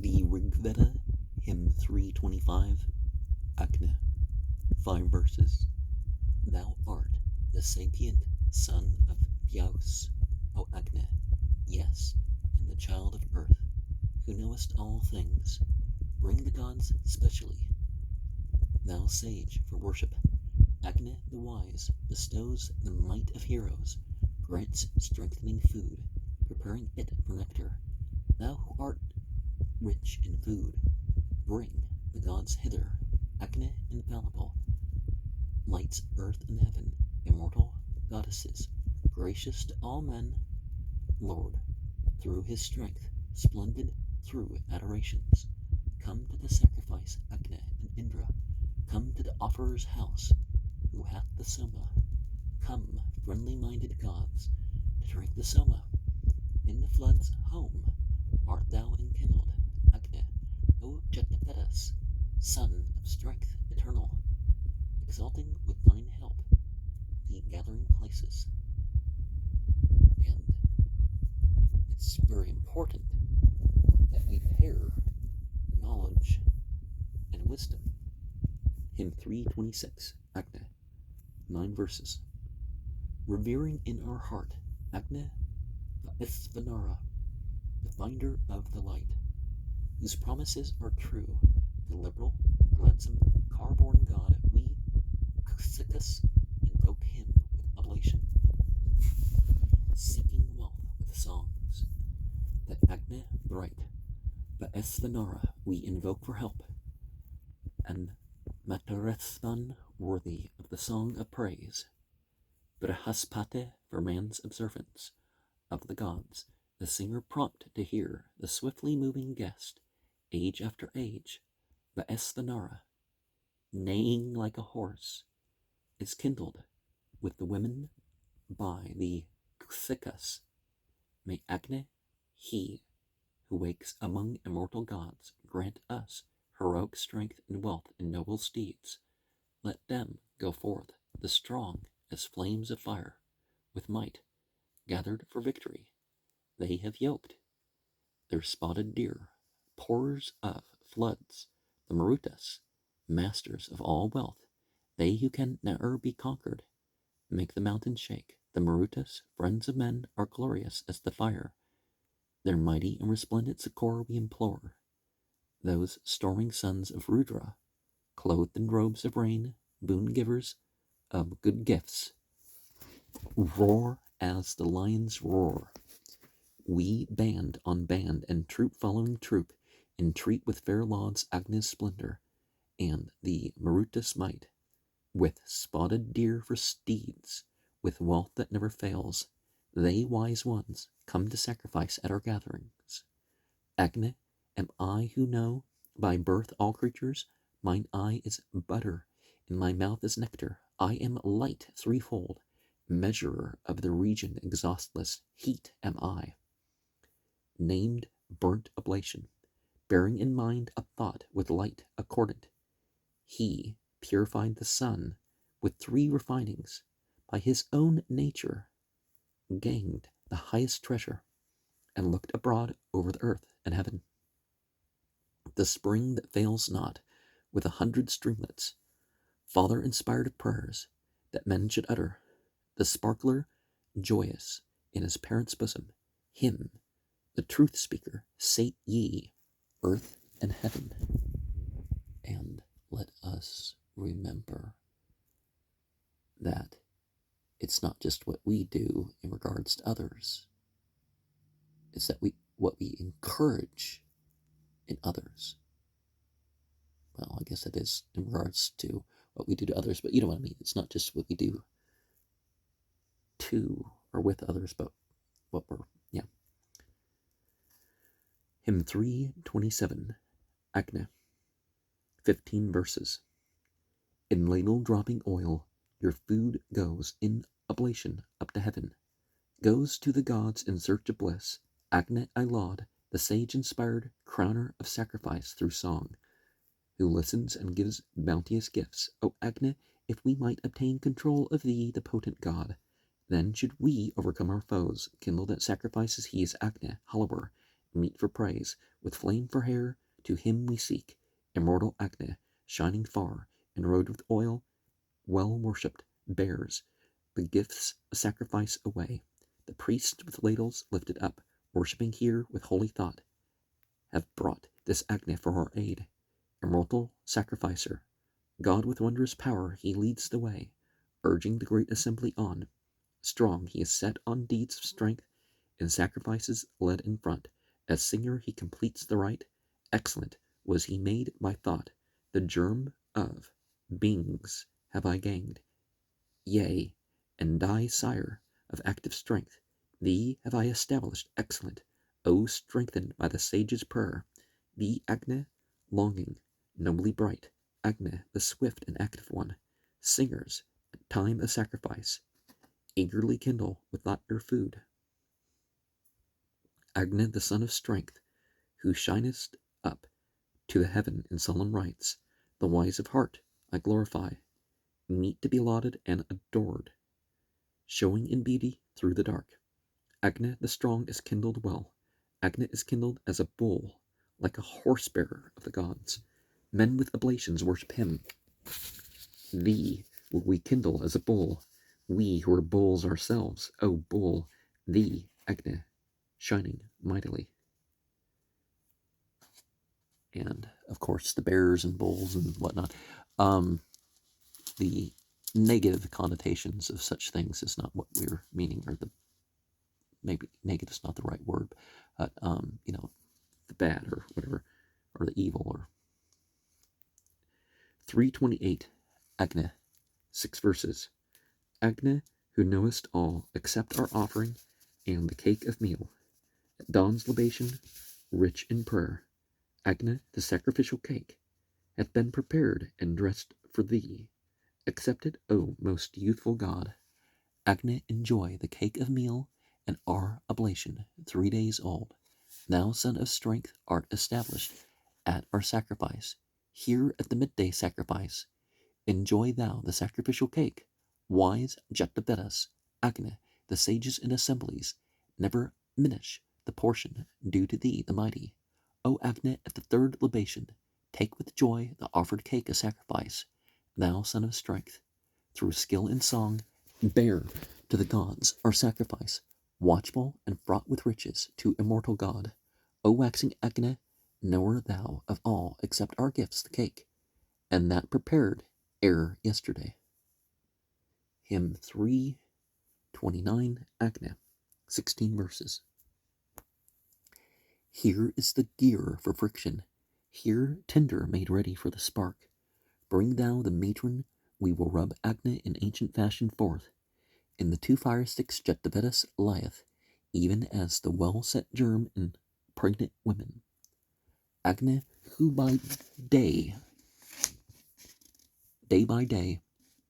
The Rigveda, hymn 3.25, Agni, 5 verses. Thou art the sapient son of Byaus, O Agni, yes, and the child of earth, who knowest all things. Bring the gods specially. Thou sage for worship, Agni the wise bestows the might of heroes, grants strengthening food, preparing it for nectar. Thou who art rich in food, bring the gods hither, Agni infallible, lights earth and heaven, immortal goddesses, gracious to all men, Lord, through his strength, splendid through adorations. Come to the sacrifice, Agni and Indra, come to the offerer's house, who hath the soma. Come, friendly-minded gods, to drink the soma. In the flood's home art thou enkindled, Agni, O Jetavedas, son of strength eternal, exalting with thine help the gathering places. And it's very important that we pair knowledge and wisdom. Hymn 326, Agni, 9 verses. Revering in our heart, Agni Vaisvanara, the finder of the light, whose promises are true, the liberal, gladsome, car-born God, we, Kusikas, invoke him with oblation, seeking wealth with songs. That Agni bright, Vaisvanara, we invoke for help, and Matarethan worthy of the song of praise, Brihaspati for man's observance of the gods, the singer prompt to hear the swiftly moving guest, age after age, Vaisvanara, neighing like a horse, is kindled with the women by the Kusikas. May Agni, he who wakes among immortal gods, grant us heroic strength and wealth in noble steeds. Let them go forth, the strong as flames of fire, with might, gathered for victory. They have yoked their spotted deer, pourers of floods, the Marutas, masters of all wealth, they who can ne'er be conquered, make the mountains shake. The Marutas, friends of men, are glorious as the fire. Their mighty and resplendent succor we implore. Those storming sons of Rudra, clothed in robes of rain, boon givers of good gifts, roar as the lions roar. We, band on band and troop following troop, entreat with fair lauds Agni's splendor, and the Marutas' might, with spotted deer for steeds, with wealth that never fails. They, wise ones, come to sacrifice at our gatherings. Agni, am I who know by birth all creatures. Mine eye is butter, and my mouth is nectar. I am light threefold, measurer of the region exhaustless. Heat am I, named burnt oblation, bearing in mind a thought with light accordant. He purified the sun with 3 refinings, by his own nature gained the highest treasure, and looked abroad over the earth and heaven. The spring that fails not, with 100 streamlets, Father inspired of prayers that men should utter, the sparkler joyous in his parents' bosom, him, the truth speaker, sate ye, earth and heaven. And let us remember that it's not just what we do in regards to others, it's that what we encourage in others. Well, I guess it is in regards to what we do to others, but you know what I mean. It's not just what we do to or with others, but what we're, yeah. Hymn 327, Agni, 15 verses. In ladle dropping oil, your food goes in oblation up to heaven, goes to the gods in search of bliss. Agni I laud, the sage-inspired crowner of sacrifice through song, who listens and gives bounteous gifts. O Agni, if we might obtain control of thee, the potent god, then should we overcome our foes. Kindled at sacrifices he is Agni, hollower, meet for praise, with flame for hair, to him we seek. Immortal Agne, shining far, enrobed with oil, well worshipped, bears the gifts of sacrifice away. The priests with ladles lifted up, worshipping here with holy thought, have brought this Agne for our aid. Immortal sacrificer, God with wondrous power, he leads the way, urging the great assembly on. Strong he is set on deeds of strength, in sacrifices led in front. As singer he completes the rite. Excellent was he made by thought. The germ of beings have I gained. Yea, and thy sire of active strength, thee have I established excellent. O strengthened by the sage's prayer, thee Agne, longing, nobly bright, Agne, the swift and active one, singers, at time of sacrifice, eagerly kindle with not your food. Agne, the son of strength, who shinest up to the heaven in solemn rites, the wise of heart I glorify, meet to be lauded and adored, showing in beauty through the dark. Agne the strong is kindled well. Agne is kindled as a bull, like a horse-bearer of the gods. Men with oblations worship him. Thee will we kindle as a bull, we who are bulls ourselves, O bull, thee, Agne, shining mightily. And, of course, the bears and bulls and whatnot. The negative connotations of such things is not what we're meaning, or maybe negative is not the right word, but, the bad or whatever, or the evil, or 328, Agne, 6 verses. Agne, who knowest all, accept our offering and the cake of meal. At dawn's libation, rich in prayer, Agne, the sacrificial cake, hath been prepared and dressed for thee. Accept it, O most youthful God. Agne, enjoy the cake of meal and our oblation, 3 days old. Thou, son of strength, art established at our sacrifice. Here at the midday sacrifice, enjoy thou the sacrificial cake. Wise Jatavedas, Agne, the sages in assemblies, never minish the portion due to thee, the mighty. O Agne, at the third libation, take with joy the offered cake of sacrifice. Thou, son of strength, through skill in song, bear to the gods our sacrifice, watchful and fraught with riches, to immortal God. O waxing Agne, knower thou of all except our gifts, the cake, and that prepared ere yesterday. Hymn 329, Agne, 16 verses. Here is the gear for friction, here tinder made ready for the spark. Bring thou the matron, we will rub Agne in ancient fashion forth. In the 2 fire sticks Jatavedas lieth, even as the well-set germ in pregnant women. Agne, who by day by day,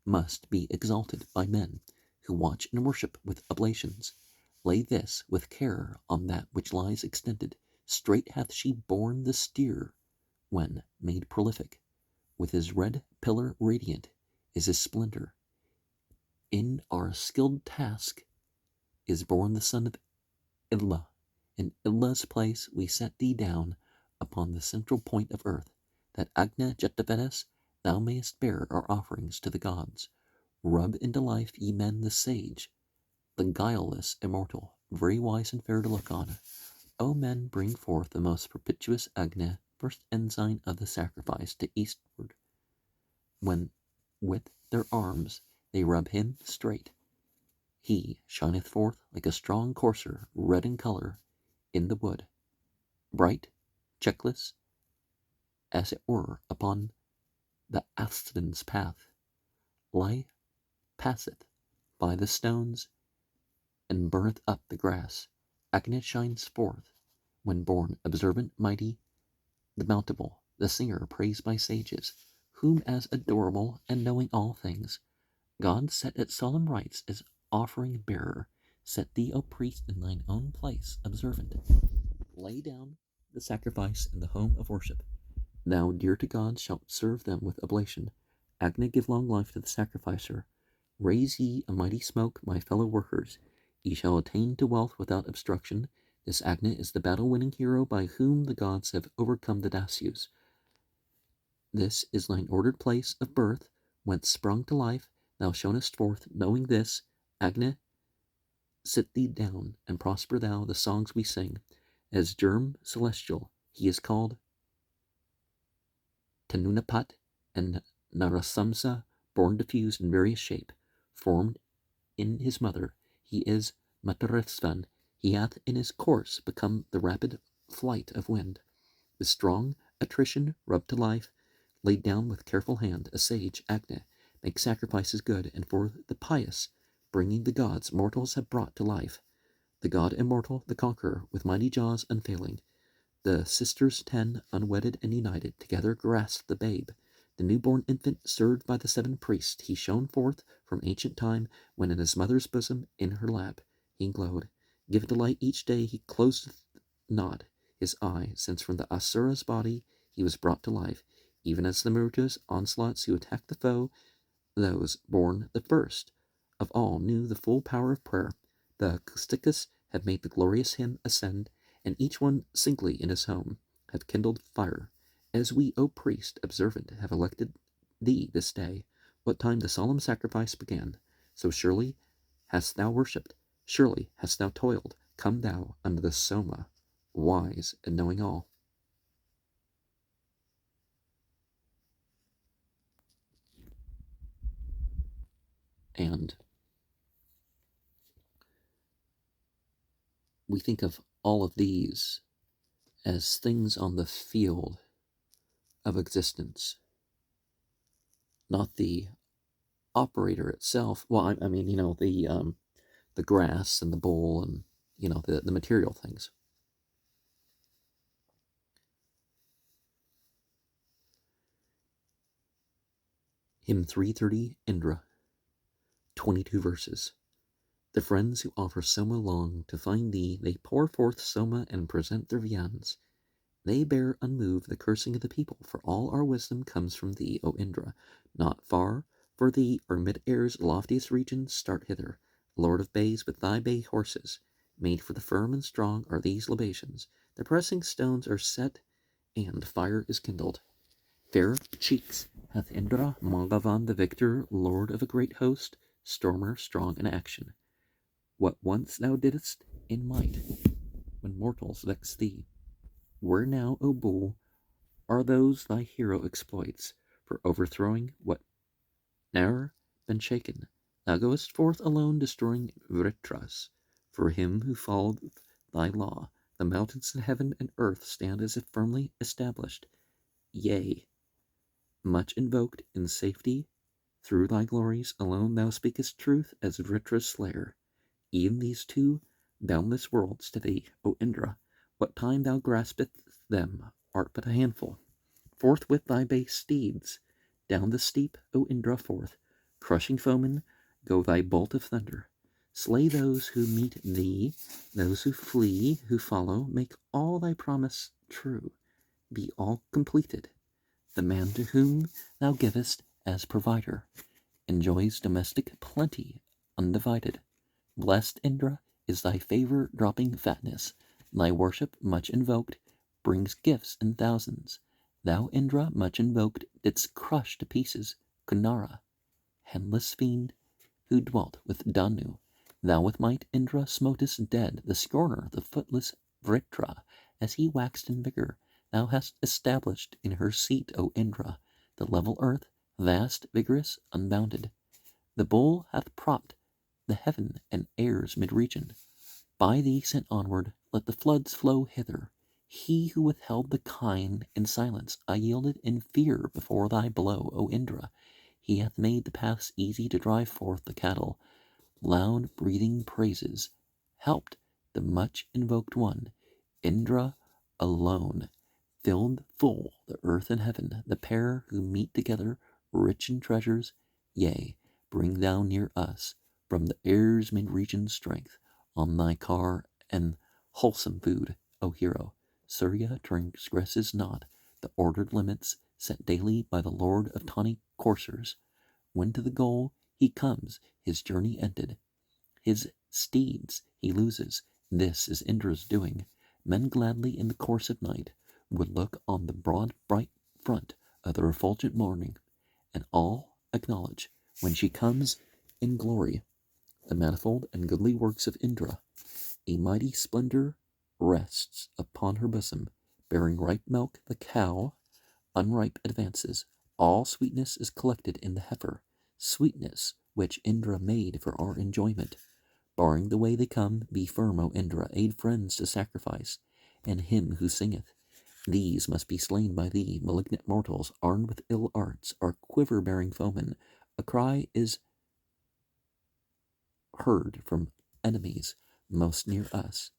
must be exalted by men who watch and worship with oblations. Lay this with care on that which lies extended. Straight hath she borne the steer, when made prolific. With his red pillar radiant is his splendor. In our skilled task is born the son of Illa. In Illa's place we set thee down upon the central point of earth, that Agne Jatavedas thou mayest bear our offerings to the gods. Rub into life, ye men, the sage, the guileless immortal, very wise and fair to look on. O men, bring forth the most propitious Agne, first ensign of the sacrifice, to eastward, when with their arms they rub him straight. He shineth forth like a strong courser, red in color, in the wood, bright, checkless, as it were, upon the Aspen's path. Life passeth by the stones, and burneth up the grass. Agne shines forth, when born, observant, mighty, the mountable, the singer praised by sages, whom as adorable and knowing all things, God set at solemn rites as offering bearer. Set thee, O priest, in thine own place, observant. Lay down the sacrifice in the home of worship. Thou, dear to God, shalt serve them with oblation. Agne, give long life to the sacrificer. Raise ye a mighty smoke, my fellow workers. Ye shall attain to wealth without obstruction. This Agne is the battle-winning hero by whom the gods have overcome the Dasyus. This is thine ordered place of birth, whence sprung to life, thou shonest forth. Knowing this, Agne, sit thee down, and prosper thou the songs we sing. As germ celestial, he is called Tanunapat and Narasamsa, born diffused in various shape, formed in his mother. He is Matarisvan. He hath in his course become the rapid flight of wind. The strong attrition rubbed to life, laid down with careful hand, a sage, Agne, makes sacrifices good, and for the pious, bringing the gods mortals have brought to life. The god immortal, the conqueror, with mighty jaws unfailing. The sisters 10, unwedded and united, together grasped the babe. The newborn infant, served by the 7 priests, he shone forth from ancient time, when in his mother's bosom, in her lap, he glowed. Give delight each day, he closeth not his eye, since from the Asura's body he was brought to life, even as the Marutas, onslaughts who attacked the foe, those born the first of all knew the full power of prayer. The Kustikas have made the glorious hymn ascend, and each one singly in his home hath kindled fire. As we, O priest observant, have elected thee this day, what time the solemn sacrifice began, so surely hast thou worshipped, surely hast thou toiled. Come thou unto the Soma, wise and knowing all. And we think of all of these as things on the field of existence, not the operator itself. Well, I mean, the grass and the bowl and the material things. Hymn 330, Indra, 22 verses. The friends who offer Soma long to find thee, they pour forth Soma and present their viands. They bear unmoved the cursing of the people, for all our wisdom comes from thee, O Indra. Not far for thee are mid-air's loftiest regions. Start hither, Lord of bays, with thy bay horses. Made for the firm and strong are these libations. The pressing stones are set, and fire is kindled. Fair cheeks hath Indra, Magavan the victor, lord of a great host, stormer strong in action. What once thou didst in might, when mortals vexed thee, where now, O bull, are those thy hero exploits, for overthrowing what ne'er been shaken? Thou goest forth alone, destroying Vritras. For him who followed thy law, the mountains in heaven and earth stand as if firmly established. Yea, much invoked in safety, through thy glories alone thou speakest truth as Vritra's slayer. Even these 2 boundless worlds to thee, O Indra, what time thou graspest them, art but a handful. Forth with thy base steeds, down the steep, O Indra, forth, crushing foemen, go thy bolt of thunder. Slay those who meet thee, those who flee, who follow, make all thy promise true, be all completed. The man to whom thou givest as provider enjoys domestic plenty undivided. Blessed Indra is thy favor dropping fatness. Thy worship much invoked brings gifts in thousands. Thou, Indra, much invoked, didst crush to pieces Kunara, handless fiend who dwelt with Danu. Thou with might, Indra, smotest dead the scorner, the footless Vritra, as he waxed in vigor. Thou hast established in her seat, O Indra, the level earth, vast, vigorous, unbounded. The bull hath propped the heaven and air's mid-region. By thee sent onward, let the floods flow hither. He who withheld the kine in silence, I yielded in fear before thy blow, O Indra. He hath made the paths easy to drive forth the cattle. Loud breathing praises helped the much invoked one. Indra alone filled full the earth and heaven. The pair who meet together, rich in treasures, yea, bring thou near us from the air's mid-region strength on thy car and wholesome food, O hero. Surya transgresses not the ordered limits set daily by the lord of tawny coursers. When to the goal he comes, his journey ended, his steeds he loses, This is Indra's doing. Men gladly in the course of night would look on the broad bright front of the refulgent morning, and all acknowledge when she comes in glory the manifold and goodly works of Indra. A mighty splendor rests upon her bosom, bearing ripe milk. The cow unripe advances. All sweetness is collected in the heifer, sweetness which Indra made for our enjoyment. Barring the way they come, be firm, O Indra, aid friends to sacrifice, and him who singeth. These must be slain by thee, malignant mortals, armed with ill arts, our quiver-bearing foemen. A cry is heard from enemies most near us.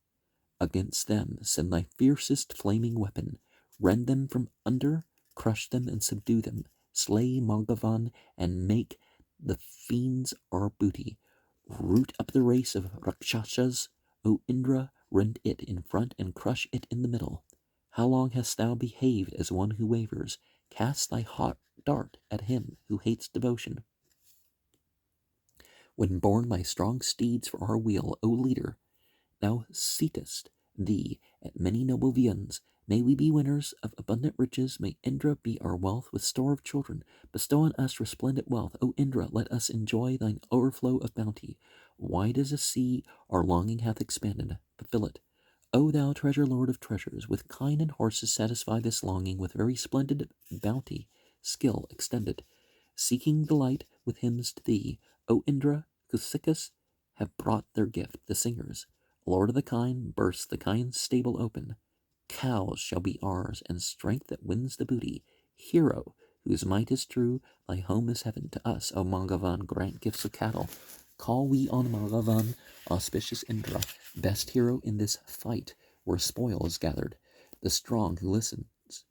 Against them send thy fiercest flaming weapon. Rend them from under, crush them and subdue them. Slay Maghavan and make the fiends our booty. Root up the race of Rakshasas, O Indra, rend it in front and crush it in the middle. How long hast thou behaved as one who wavers? Cast thy hot dart at him who hates devotion. When borne by strong steeds for our weal, O leader, thou seatest thee at many noble viands. May we be winners of abundant riches. May Indra be our wealth with store of children. Bestow on us resplendent wealth. O Indra, let us enjoy thine overflow of bounty. Wide as a sea our longing hath expanded. Fulfill it. O thou treasure lord of treasures, with kine and horses satisfy this longing with very splendid bounty, skill extended. Seeking delight with hymns to thee, O Indra, Kusikas have brought their gift. The singers, Lord of the kine, burst the kine's stable open. Cows shall be ours, and strength that wins the booty. Hero, whose might is true, thy home is heaven. To us, O Maghavan, grant gifts of cattle. Call we on Maghavan, auspicious Indra, best hero in this fight where spoil is gathered. The strong who listens,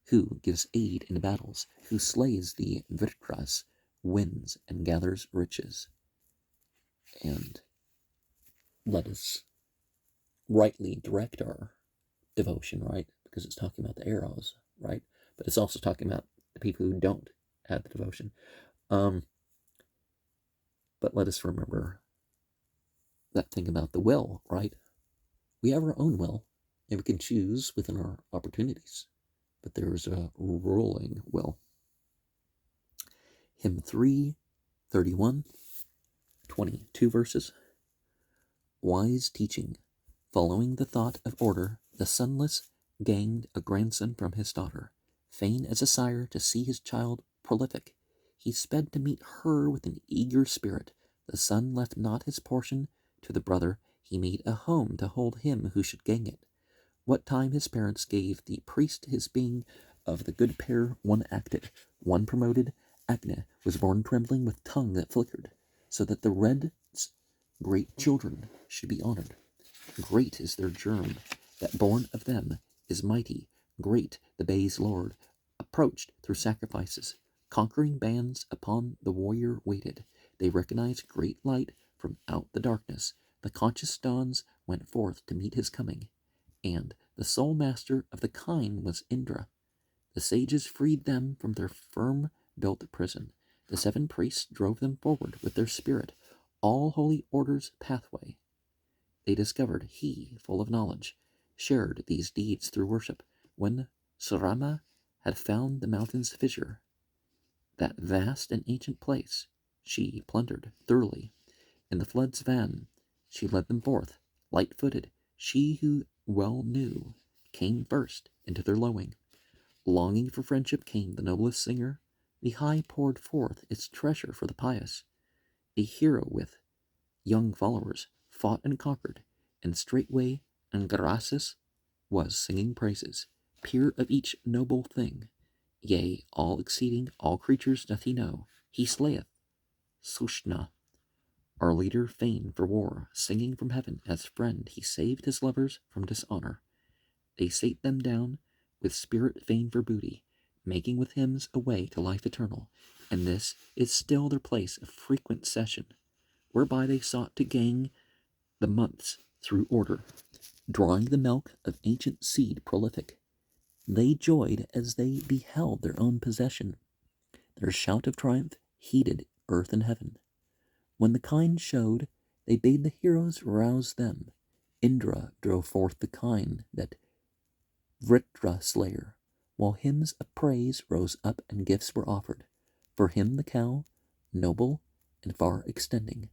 who gives aid in battles, who slays the Vitras, wins and gathers riches. And let us rightly direct our devotion, right? Because it's talking about the arrows, right? But it's also talking about the people who don't have the devotion. But let us remember that thing about the will, right? We have our own will, and we can choose within our opportunities, but there's a ruling will. Hymn 3:31, 22 verses. Wise teaching, following the thought of order, the sonless gained a grandson from his daughter. Fain as a sire to see his child prolific, he sped to meet her with an eager spirit. The son left not his portion to the brother, he made a home to hold him who should gain it. What time his parents gave the priest his being, of the good pair one acted, one promoted. Agni was born trembling with tongue that flickered, so that the red's great children should be honored. Great is their germ, that born of them is mighty. Great the bay's lord, approached through sacrifices. Conquering bands upon the warrior waited. They recognized great light from out the darkness. The conscious dawns went forth to meet his coming, and the sole master of the kine was Indra. The sages freed them from their firm-built prison. The 7 priests drove them forward with their spirit, all holy orders' pathway. They discovered he, full of knowledge, shared these deeds through worship. When Surama had found the mountain's fissure, that vast and ancient place, she plundered thoroughly. In the flood's van, she led them forth, light-footed. She who well knew came first into their lowing. Longing for friendship came the noblest singer. The high poured forth its treasure for the pious. A hero with young followers fought and conquered, and straightway Angarasis was singing praises, peer of each noble thing. Yea, all exceeding all creatures doth he know. He slayeth Sushna, our leader fain for war, singing from heaven as friend. He saved his lovers from dishonor. They sate them down with spirit fain for booty, making with hymns a way to life eternal. And this is still their place of frequent session, whereby they sought to gang the months through order, drawing the milk of ancient seed prolific. They joyed as they beheld their own possession. Their shout of triumph heeded earth and heaven. When the kine showed, they bade the heroes rouse them. Indra drove forth the kine, that Vritra slayer, while hymns of praise rose up and gifts were offered. For him the cow, noble and far extending,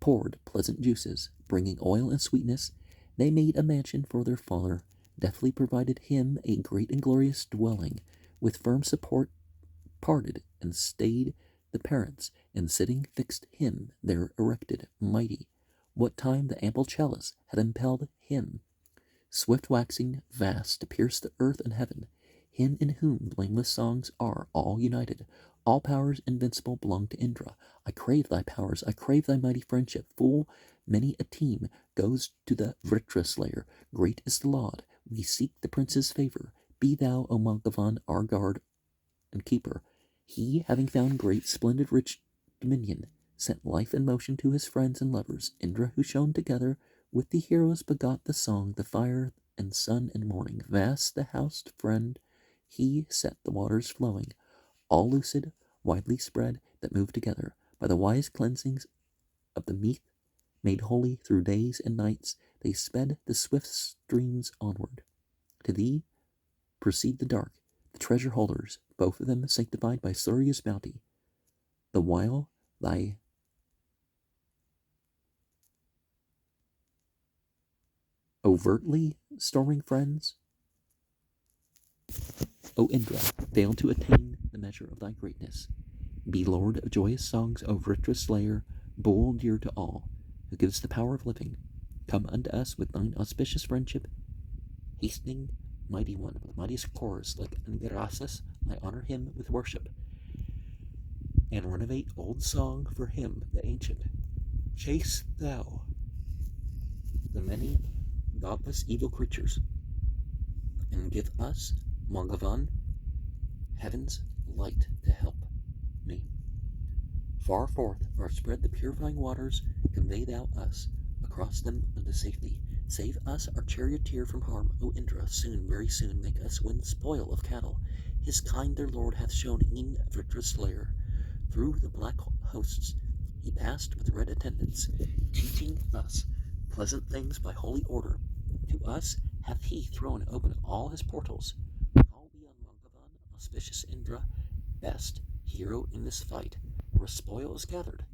poured pleasant juices, bringing oil and sweetness. They made a mansion for their father, deftly provided him a great and glorious dwelling, with firm support parted and stayed the parents, and sitting fixed him there erected, mighty, what time the ample chalice had impelled him, swift waxing vast to pierce the earth and heaven, him in whom blameless songs are all united. All powers invincible belong to Indra. I crave thy powers, I crave thy mighty friendship. Full many a team goes to the Vritra slayer. Great is the laud, we seek the prince's favor. Be thou, O Mangavan, our guard and keeper. He, having found great, splendid, rich dominion, sent life and motion to his friends and lovers. Indra, who shone together with the heroes, begot the song, the fire and sun and morning. Vast the housed friend, he set the waters flowing, all lucid, widely spread, that move together by the wise cleansings of the meath, made holy through days and nights. They sped the swift streams onward. To thee proceed the dark, the treasure holders, both of them sanctified by Surya's bounty, the while thy overtly storming friends, O Indra, fail to attain the measure of thy greatness. Be Lord of joyous songs, O Vritra slayer, bull dear to all, who gives the power of living. Come unto us with thine auspicious friendship, hastening mighty one, with mightiest chorus like Angirasas, I honor him with worship, and renovate old song for him the ancient. Chase thou the many godless evil creatures, and give us, Mangavan, heaven's light to help me. Far forth are spread the purifying waters, convey thou us across them unto safety. Save us, our charioteer, from harm, O Indra, soon, very soon, make us win spoil of cattle. His kind their lord hath shown e'en Vritra's slayer. Through the black hosts he passed with red attendants, teaching us pleasant things by holy order. To us hath he thrown open all his portals. Call we on Mangavan, auspicious Indra, best hero in this fight, where spoil is gathered.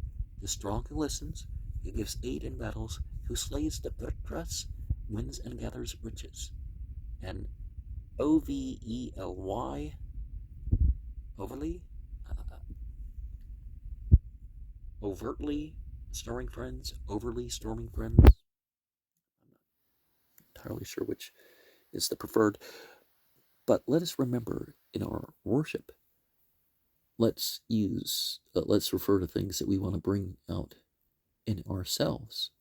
The strong who listens, who gives aid in battles, who slays the Vritras, wins and gathers riches. And Ovely, overly, overtly storming friends, overly storming friends. I'm not entirely sure which is the preferred, but let us remember in our worship, let's refer to things that we want to bring out in ourselves.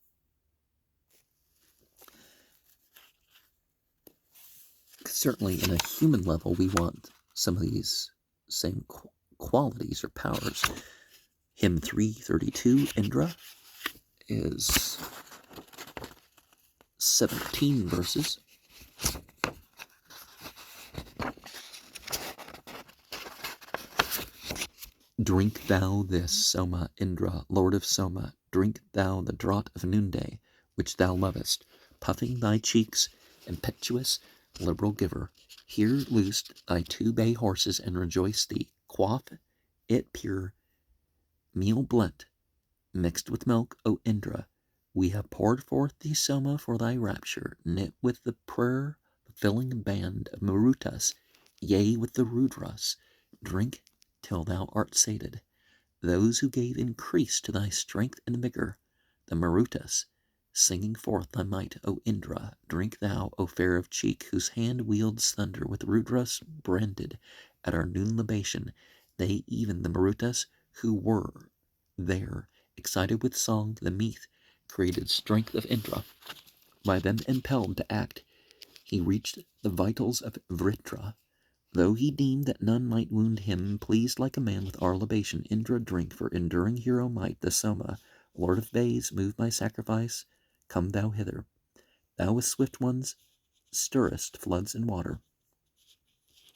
Certainly, in a human level, we want some of these same qualities or powers. Hymn 3.32, Indra, is 17 verses. Drink thou this, Soma, Indra, Lord of Soma. Drink thou the draught of noonday, which thou lovest, puffing thy cheeks, impetuous, liberal giver. Here loosed thy 2 bay horses, and rejoice thee. Quaff it pure, meal blent, mixed with milk, O Indra. We have poured forth thee, Soma, for thy rapture, knit with the prayer-fulfilling band of Marutas, yea, with the Rudras. Drink till thou art sated. Those who gave increase to thy strength and vigor, the Marutas, singing forth thy might, O Indra. Drink thou, O fair of cheek, whose hand wields thunder, with Rudras branded at our noon libation. They, even the Marutas, who were there, excited with song, the meath, created strength of Indra. By them impelled to act, he reached the vitals of Vritra. Though he deemed that none might wound him, pleased like a man with our libation, Indra, drink for enduring hero might. The Soma, Lord of bays, move my sacrifice. Come thou hither. Thou with swift ones stirrest floods and water.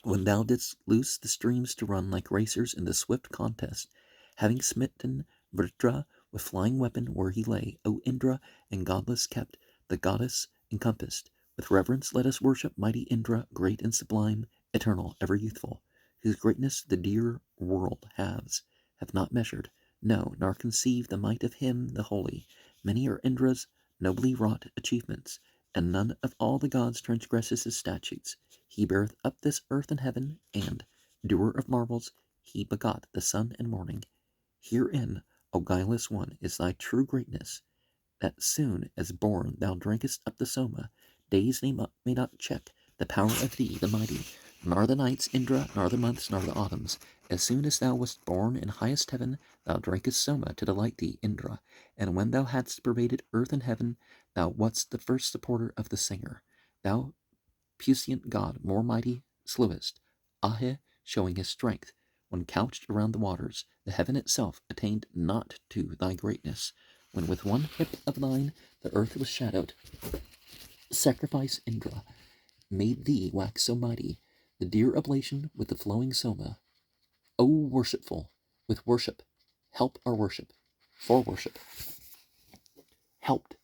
When thou didst loose the streams to run like racers in the swift contest, having smitten Vritra with flying weapon where he lay, O Indra, and godless kept the goddess encompassed. With reverence let us worship mighty Indra, great and sublime, eternal, ever youthful, whose greatness the dear world have not measured, no, nor conceived the might of him the holy. Many are Indra's nobly wrought achievements, and none of all the gods transgresses his statutes. He beareth up this earth and heaven, and, doer of marvels, he begot the sun and morning. Herein, O guileless one, is thy true greatness, that soon as born thou drinkest up the Soma. Days may not check the power of thee, the mighty, nor the nights, Indra, nor the months, nor the autumns. As soon as thou wast born in highest heaven, thou drinkest Soma to delight thee, Indra. And when thou hadst pervaded earth and heaven, thou wast the first supporter of the singer. Thou, puissant god, more mighty, slewest Ahe, showing his strength. When couched around the waters, the heaven itself attained not to thy greatness. When with one hip of thine the earth was shadowed, sacrifice, Indra, made thee wax so mighty, the dear oblation with the flowing Soma. O worshipful, with worship, help our worship, for worship. Helped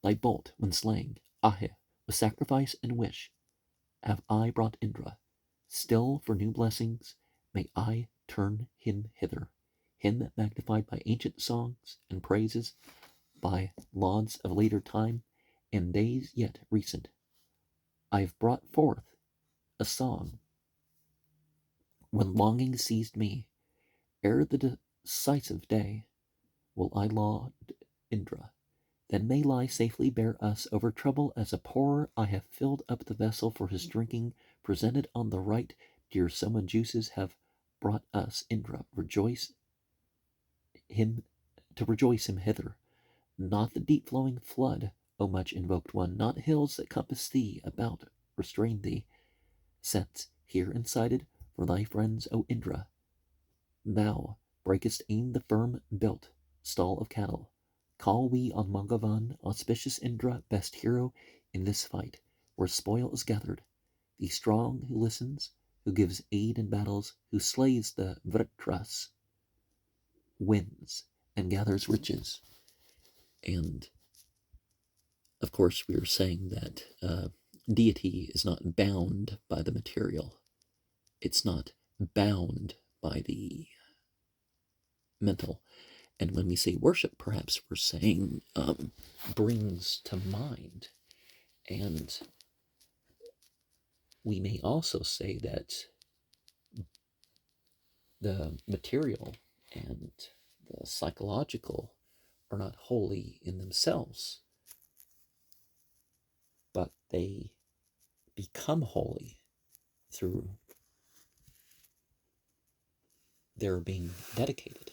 thy bolt when slaying, Ahe, with sacrifice and wish, have I brought Indra. Still for new blessings may I turn him hither, him magnified by ancient songs and praises, by lauds of later time, and days yet recent. I've brought forth a song when longing seized me. Ere the decisive day will I laud Indra. Then may lie safely bear us over trouble. As a pourer I have filled up the vessel for his drinking, presented on the right. Dear Soma juices have brought us, Indra, rejoice him hither. Not the deep flowing flood, O much invoked one, not hills that compass thee about, restrain thee. Since here incited for thy friends, O Indra, thou breakest e'en the firm built stall of cattle. Call we on Mangavan, auspicious Indra, best hero in this fight, where spoil is gathered. The strong who listens, who gives aid in battles, who slays the Vritras, wins and gathers riches. And of course, we are saying that deity is not bound by the material. It's not bound by the mental. And when we say worship, perhaps we're saying brings to mind. And we may also say that the material and the psychological are not holy in themselves, but they become holy through their being dedicated.